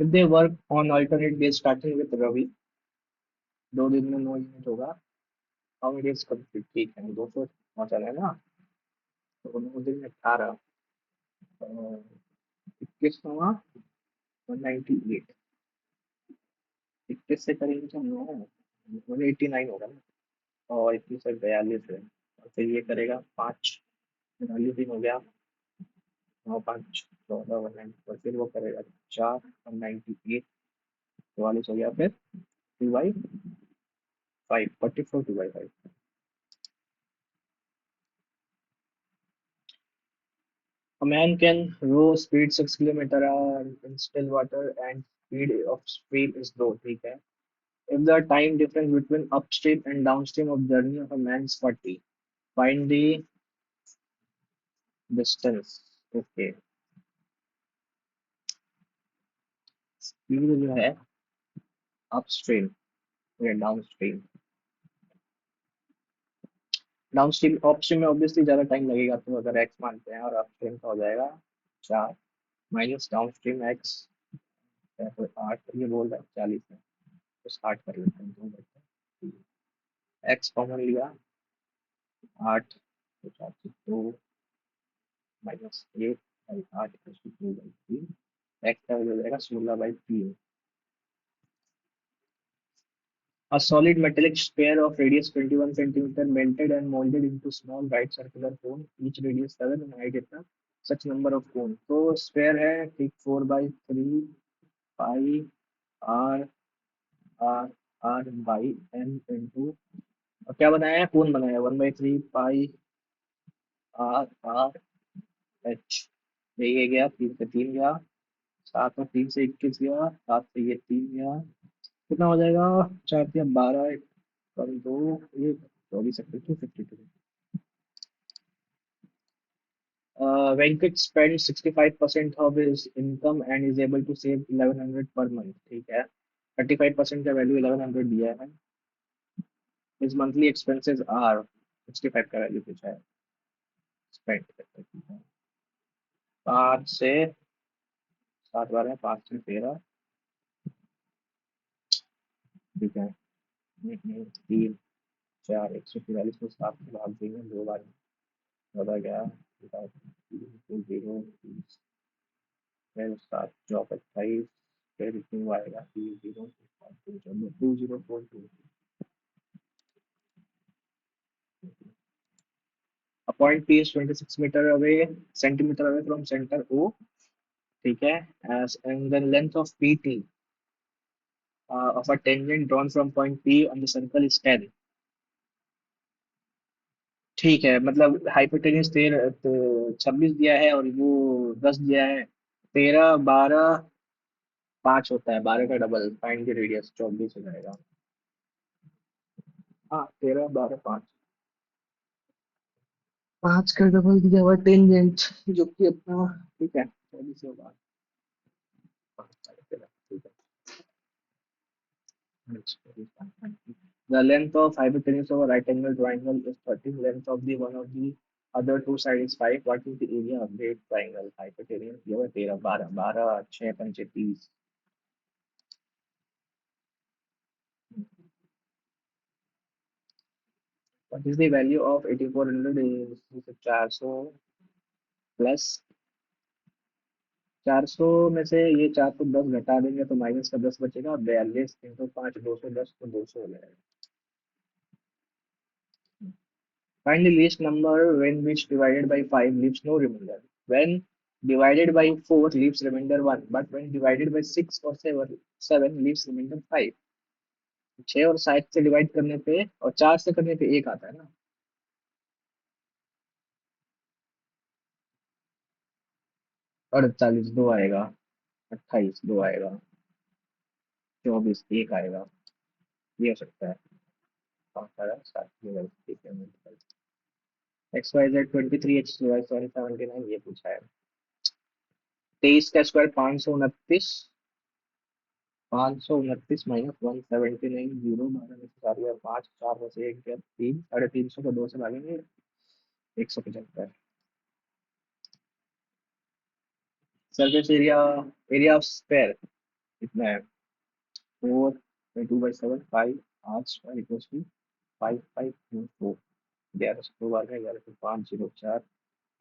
If they work on alternate days starting with Ravi, 2 दिन में 9 यूनिट होगा. How many days complete? ठीक है, 200 पहुंचा है ना. तो 9 दिन में 18. 21वां 198. 21 से करेंगे तो 9 189 होगा ना. और 21 से 42 है. और फिर ये करेगा 5 42 दिन हो गया. 9 5 14 190. और फिर वो करेगा 4 198 44 हो गया. फिर 2/5 44 2/5. A man can row speed 6 kilometer in still water and speed of stream is low. ठीक है. If the time difference between upstream and downstream of journey of a man is 40, find the distance. Okay. Speed जो है upstream या downstream. Downstream upstream में obviously ज़्यादा time लगेगा, तो अगर एक्स मानते हैं और अपस्ट्रीम का हो जाएगा 4 माइनस डाउनस्ट्रीम एक्स. तो 8 ये बोल रहा है 40 है. तो 60 कर लेते हैं. 2 बचते हैं. एक्स कॉमन लिया 8 तो 4 से 2 माइनस 1/8 = 2/3. एक्स का हो जाएगा 16/3. A solid metallic sphere of radius 21 centimeter melted and molded into small right circular cone, each radius 7 and height इतना. Such number of cone. तो sphere है ठीक 4/3 pi r r r by n into. और क्या बनाया है? कोन बनाया है 1/3 pi r r h. ये गया 3 से 3 गया. 7 और 3 से 21 गया. 7 से ये 3 गया. कितना हो जाएगा? 4 या 12 कम 2 1 24 52. Venkat spends 65% of his income and is able to save 1100 per month. ठीक है. 35% का वैल्यू 1100 दिया है. His monthly expenses are 65 का वैल्यू पूछा है. स्पेंड 5 से 7 12 5 से 13. ठीक है. 3 4 143 को 7 से भाग देंगे 2 बार. 14 11 0 फिर 7 4 28. फिर इतना आएगा 0 2042. A point P is 26 meter away, centimeter away from center O. ठीक है. As and the length of PT of a tangent drawn from point P on the circle is 10. ठीक है, मतलब हाइपोटेन्यूज 26 दिया है और वो 10 दिया है. 13 12 5 होता है. 12 का डबल फाइंड द रेडियस 24 हो जाएगा. हाँ, 13 12 5. 5 का डबल दिया हुआ टेंजेंट जो कि अपना. ठीक है, 24 होगा. ठीक है. The length of hypotenuse of a right angle triangle is 30. Length of the one of the other two sides is 5. What is the area of the triangle? Hypotenuse ये है 13 12 12 6 5 30. What is the value of 8400 is 400 plus 400 में से ये 410 घटा देंगे तो minus का 10 बचेगा, 42 × 5 210, तो 200 हो जाएगा। Find the least number when which divided by 5 leaves no remainder. When divided by 4 leaves remainder 1, but when divided by 6 or 7 leaves remainder 5. 6 और 7 से डिवाइड करने पे और 4 से करने पे एक आता है ना। 48 दो आएगा, 28 दो आएगा, 24 एक आएगा। ये हो सकता है। 5 7 ठीक है। X Y Z 23 X Y sorry 79 ये पूछा है। 23 का स्क्वायर 529, 529 -179, जीरो 12 में से 4 गया 5, 4 में से 1 गया 3, 350 को 2 से भागेंगे 175। Surface area, area of sphere कितना है? 4 2/7 5, 8 स्क्वायर इक्वल्स टू 5 5 4। 11 से 2 बार में 11 से 5 0 4,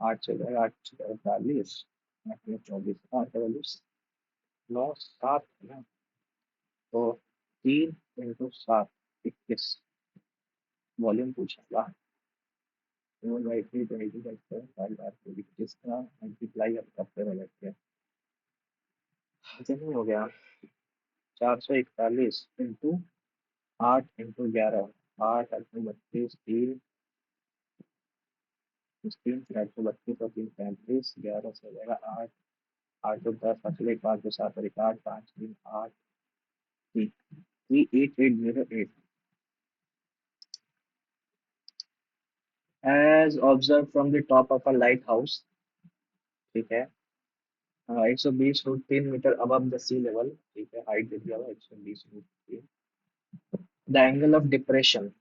8 से 8 48, 8 में 24 48 9 7 ना, तो 3 × 7 21 वॉल्यूम पूछा। 4/3 22/7 जिसका मल्टीप्लाई अब करते रह जाते हैं। कितनी हो गया? 441 × 8 × 11, 8 8 32 3 3 432 और 3 35, 11 से हो जाएगा 8, 8 2 10 5 1 5 2 7 और 1 8 5 3 8 3 38808 as observed from the top of a lighthouse। ठीक है। 120 foot 3 metre above the sea level. ठीक है, हाइट दे दिया हुआ 120 foot. The angle of depression,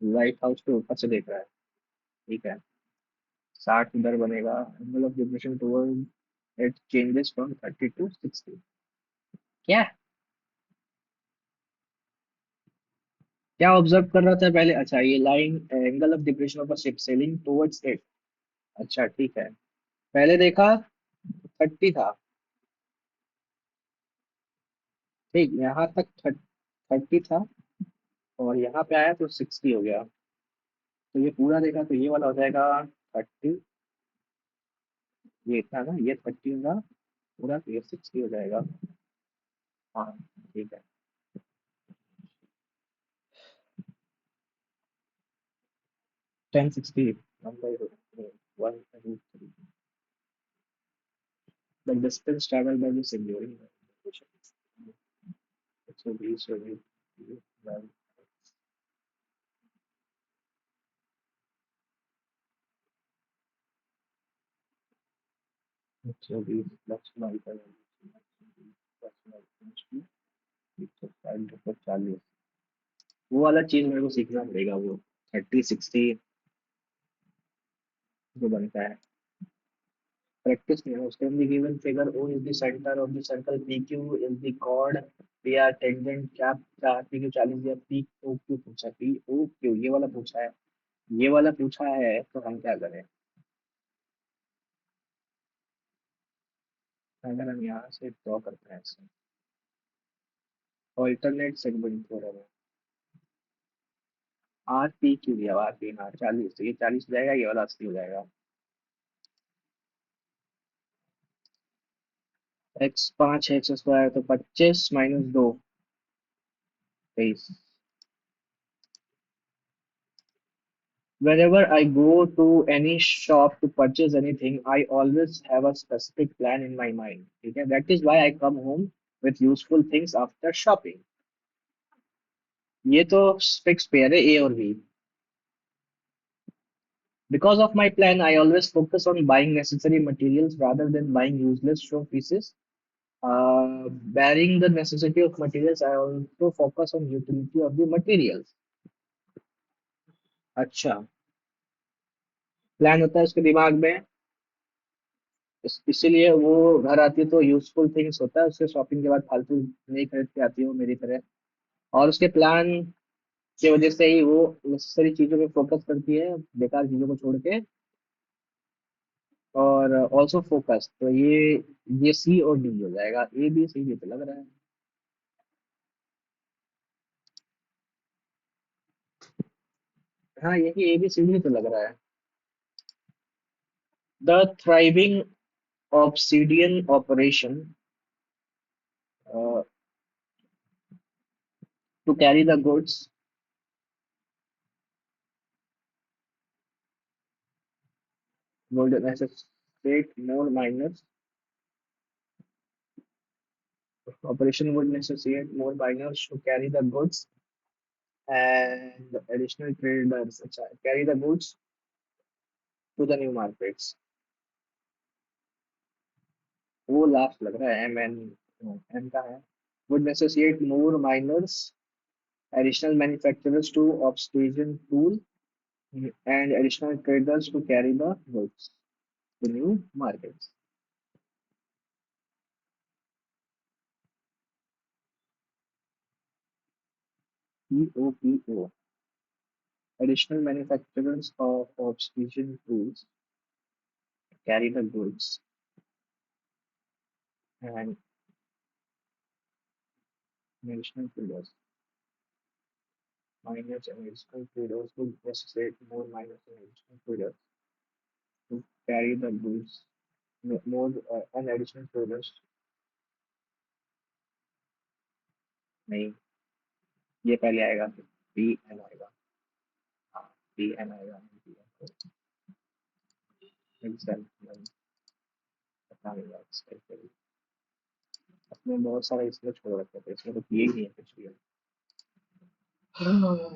lighthouse के ऊपर से देख रहा है। ठीक है, 60 इधर बनेगा। Angle of depression toward it changes from 30 to 60। क्या क्या ऑब्जर्व कर रहा था पहले? अच्छा, ये line angle of depression of a ship selling towards it. अच्छा ठीक है, पहले देखा 30 था। ठीक, यहाँ तक 30 था और यहाँ पे आया तो 60 हो गया। तो ये पूरा देखा तो ये वाला हो जाएगा 30। ये था ना, ये 30 होगा पूरा, तो ये 60 हो जाएगा। हाँ ठीक है। 1060 1 2 3, the distance traveled by the Singular 120 120 plus 40। वो वाला चीज मेरे को सीखना पड़ेगा, वो 30 60 जो बनता है। प्रैक्टिस नहीं है उसके अंदर। Given figure O is the centre of the circle, P Q is the chord, P R tangent, क्या क्या पी क्यू 40 दिया, पी ओ क्यू पूछा, पी ओ क्यू ये वाला पूछा है। ये वाला पूछा है तो हम क्या करें? अगर हम यहाँ से ड्रॉ करते हैं ऐसे alternate segment theorem, R P Q दिया, आर पी हाँ 40, तो ये 40 हो जाएगा, ये वाला 80 हो जाएगा। एक्स 5 एक्स स्क्वायर तो 25 -2 23। Whenever I go to any shop to purchase anything, I always have a specific plan in my mind. ठीक है, that is why I come home with useful things after shopping। ये तो fix pair है ए और B. Because of my plan, I always focus on buying necessary materials rather than buying useless show pieces। Bearing the necessity of materials, I also focus on utility of the materials। अच्छा, plan होता है उसके दिमाग में, इसीलिए वो घर आती है तो यूजफुल थिंग्स होता है, उसके शॉपिंग के बाद फालतू नहीं खरीद के आती है वो मेरी तरह। और उसके प्लान की वजह से ही वो नेसेसरी चीजों पे फोकस करती है, बेकार चीजों को छोड़ के। और ऑल्सो फोकस, तो ये सी और डी हो जाएगा, ए बी सी डी तो लग रहा है। हाँ यही ए बी सी डी तो लग रहा है। The thriving obsidian operation uh, to carry the goods would necessitate more miners. Operation would necessitate more miners to carry the goods and additional traders carry the goods to the new markets. वो last लग रहा है M N, M का है। would necessitate more miners, additional manufacturers to obsidian tool, and additional traders to carry the goods to new markets. POPO. Additional manufacturers of obstetrician tools carry the goods and additional traders. Miners and additional traders would necessitate more miners and additional traders to carry the goods. More and additional traders. नहीं, ये पहले आएगा, B N आएगा। हाँ, B N आएगा। Exam पता नहीं यार इसका। अपने बहुत सारा इसमें छोड़ रखे थे, इसमें तो किए ही नहीं है कुछ भी।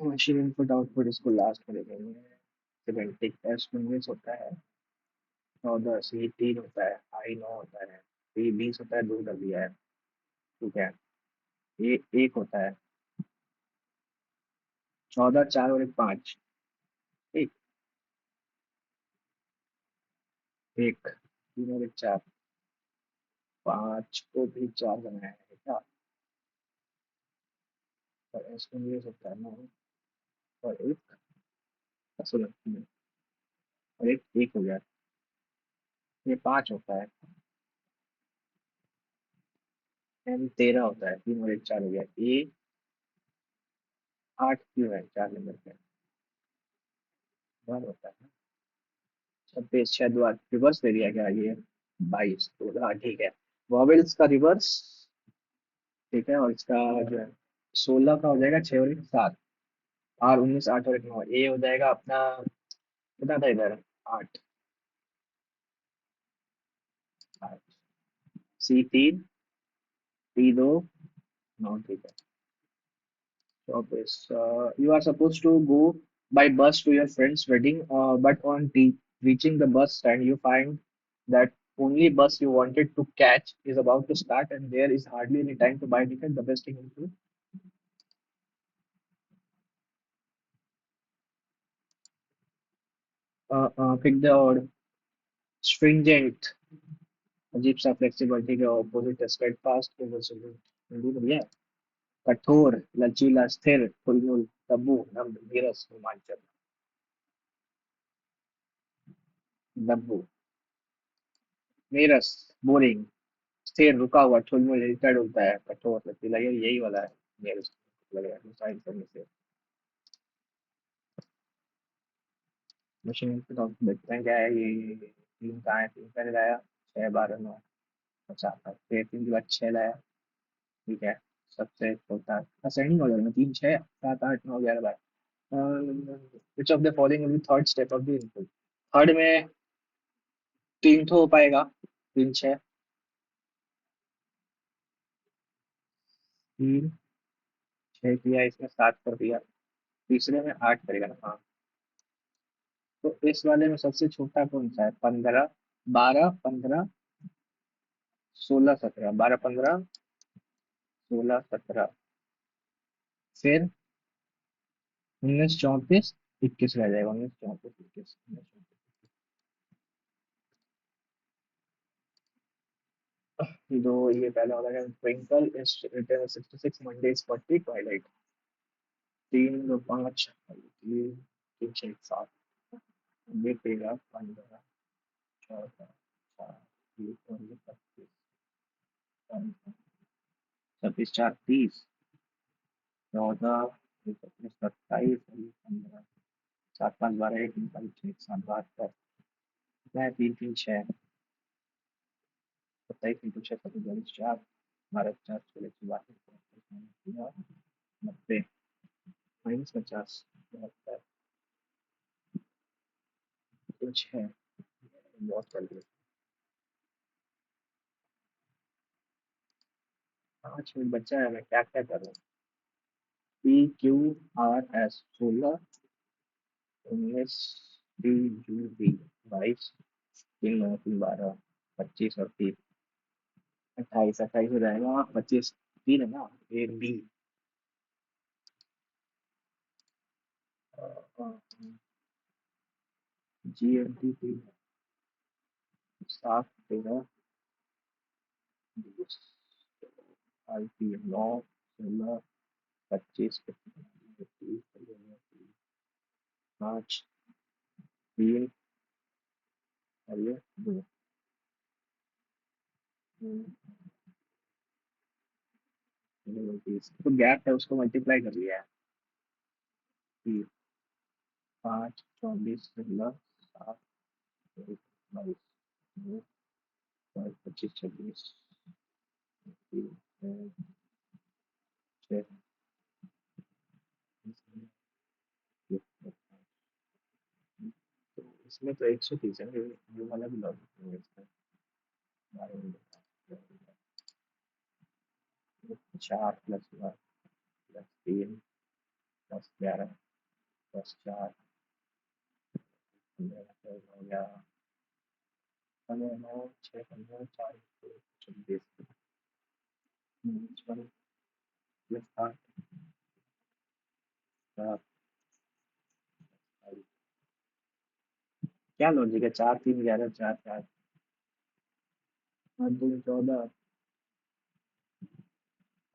मशीन इनपुट आउटपुट इसको लास्ट में देखेंगे। सिमेंटिक एस 19 होता है, 14 सी 3 होता है, आई 9 होता है, सी 20 होता है, 2 कर दिया है। ठीक है, ये एक होता है, 14 4 और एक 5। एक एक 3 और एक 4, 5 को भी 4 बनाया है क्या? और एस 19 होता है 9 और एक, सुनो, और एक हो गया, ये 5 होता है, एम 13 होता है, 3 और एक 4 हो गया, ए 8 क्यों है 4 नंबर पे? 1 होता है। 26 शायद वो रिवर्स दे दिया क्या ये? 22 तो हाँ ठीक है। वॉवेल्स का रिवर्स, ठीक है, और इसका जो है 16 का हो जाएगा 6 और एक 7, और 19 8 और एक 9, ए हो जाएगा अपना कितना था इधर? 8, 8, सी 3, डी 2, 9, ठीक है। 24, you are supposed to go by bus to your friend's wedding, but on reaching the bus stand you find that only bus you wanted to catch is about to start and there is hardly any time to buy ticket. The best thing to do, pick the odd, stringent, अजीब सा, flexibility के opposite है steadfast, Hindi बढ़िया है। कठोर, लचीला, स्थिर, फुलमूल, तब्बू, नम्र, नीरस, रोमांचक। दब्बू, नीरस, बोरिंग, स्थिर, रुका हुआ, ठुलमुल, हिलता डुलता है, कठोर, लचीला, ये यही वाला है। नीरस लग रहा है साइड करने से। मशीन इनपुट आउटपुट देखते हैं क्या है ये। तीन कहाँ है? तीन पहले लाया, 6 12 9, अच्छा फिर 3 के बाद 6 लाया। ठीक है, सबसे छोटा असेंडिंग ऑर्डर में 3 6 7 8 9 11 12। Which of the following will be third step of the input? Third में 3 तो हो पाएगा, 3 6, 3 6 किया, इसमें 7 कर दिया, तीसरे में 8 करेगा ना? हाँ, तो इस वाले में सबसे छोटा कौन सा है? 15 12 15 16 17, 12 15 16 17, फिर 19 34 21 रह जाएगा। 19 34 21, दो ये पहला वाला है। Twinkle is return 66 Mondays 40 Twilight. 3 2 5 3 3 6 7, ये पेगा 15 14 4 ये और ये 25 26 4 30 14 27 15 7 5 12 1 3 5 6 7 8 9 3 3 6 27 3 6 27 4 12 4 16 32 90 -50 कुछ है बहुत कर दिया 5 मिनट बचा है मैं क्या क्या करूँ PQRS 16 19 DUV 22 3 9 3 12 25 और 3 28 28 हो जाएगा 25 3 है ना AB GMT 3 7 13 20 IP 9 16 25 5 3 और ये 2 तो गैप है उसको मल्टीप्लाई कर लिया है 5 24 16 7 22 25 26 तो इसमें तो 130 है ये वाला भी लॉजिक है इसका बारे में चार plus one plus 3 plus 11 plus 4 हो गया 15 9 6 15 4 26 प्लस 8 7 क्या लॉजिक है 4 3 11 4 4 8 2 14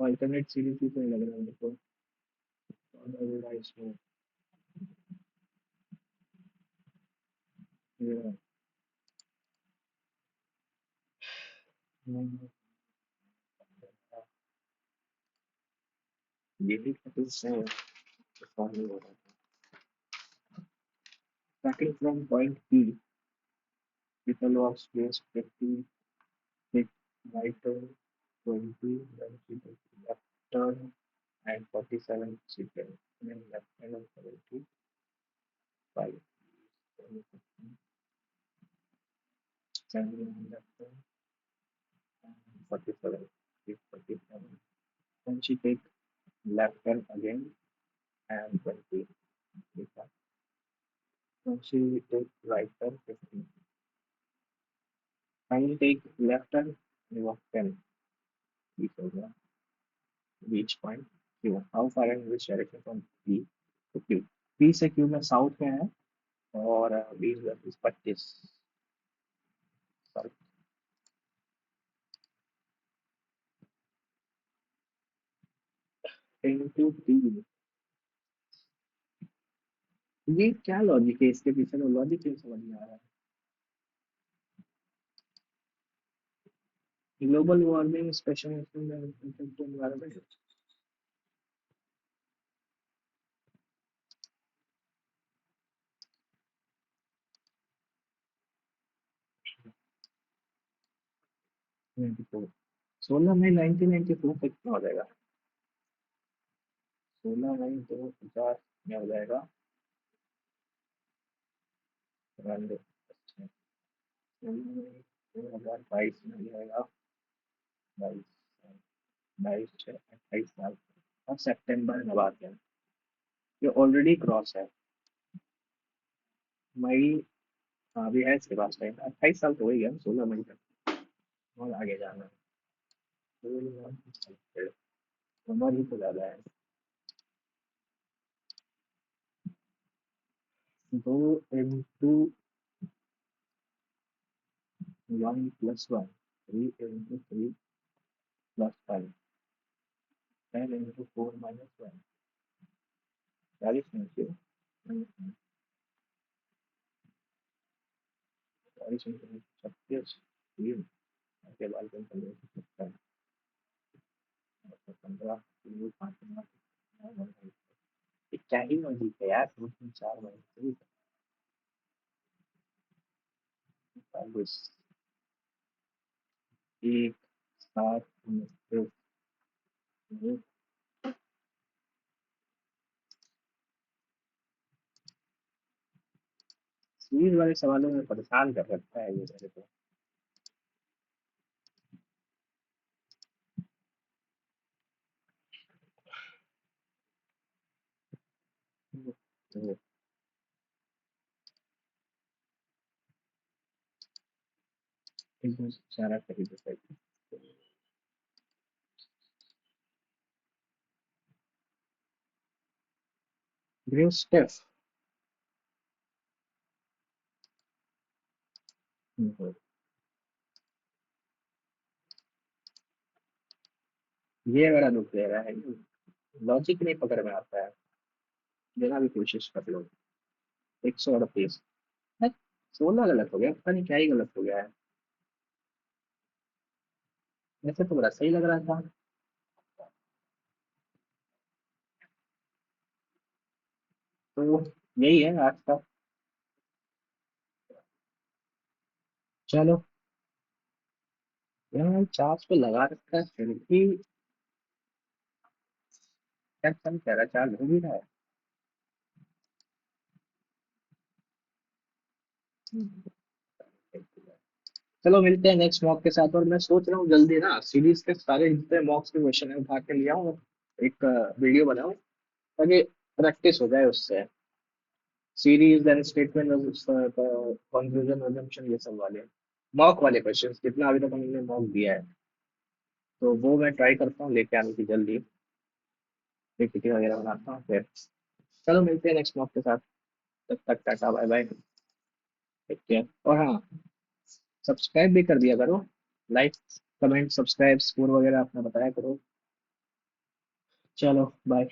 अल्टरनेट सीरीज भी नहीं लग रहा है मेरे को 14 जोड़ा इसमें ये ये भी कुछ से फॉर्म नहीं हो रहा starting from point P people of space 50 take right turn 20 then she takes left turn and 47 seconds and then left turn of 75 7 left turn and 47 47 then she take left turn again and 20 then she take right turn 15 and take left turn of 10 before reach point Q. How far and which direction from P to Q? P से Q में south में है और 20 versus 25 sorry into P ये क्या logic है इसके पीछे तो लॉजिक क्यों समझ में आ रहा है ग्लोबल वार्मिंग स्पेशल एनवायरमेंट सोलह मई 1994 तक क्या हो जाएगा 16 मई 2050 में हो जाएगा 2022 में हो जाएगा 22 22 28 साल और सितंबर में बात है ये ऑलरेडी क्रॉस है मई अभी है इसके पास टाइम 28 साल तो हो ही गया 16 मई तक और आगे जाना है उम्र ही तो ज्यादा है 2 into 1 + 1 3 into 3 + 5 10 into 4 - 1 40 नहीं छत्तीस के बाद 15 क्या ही मजीद है यार, 2 3 4 महीने 1 7 सीरीज वाले सवालों में परेशान कर रखता है ये मेरे को। तो एकदम सारा खरीद सकते। ग्रेट स्टेफ। ये मेरा दुख दे रहा है, लॉजिक नहीं पकड़ में आता है, बिना भी कोशिश कर लो। 138, 16 गलत हो गया, पता नहीं क्या ही गलत हो गया है। वैसे तो बड़ा सही लग रहा था। तो यही है आज का। चलो यार, चार्ज पे लगा रखा है फिर भी क्या कम कह रहा है, चार्ज हो भी रहा है। चलो मिलते हैं नेक्स्ट मॉक के साथ, और मैं सोच रहा हूँ जल्दी ना सीरीज के सारे जितने मॉक्स के क्वेश्चन है उठा के लिया और एक वीडियो बनाऊं, ताकि प्रैक्टिस हो जाए उससे। Series then statement, conclusion, assumption, ये सब वाले मॉक वाले क्वेश्चन जितना अभी तक हमने मॉक दिया है, तो वो मैं ट्राई करता हूँ लेके आने की जल्दी। पीपीटी वगैरह बनाता हूँ फिर। चलो मिलते हैं नेक्स्ट मॉक के साथ। तब तक tata bye bye. Take care, और हाँ, सब्सक्राइब भी कर दिया करो। लाइक, कमेंट, सब्सक्राइब, स्कोर वगैरह अपना बताया करो। चलो बाय।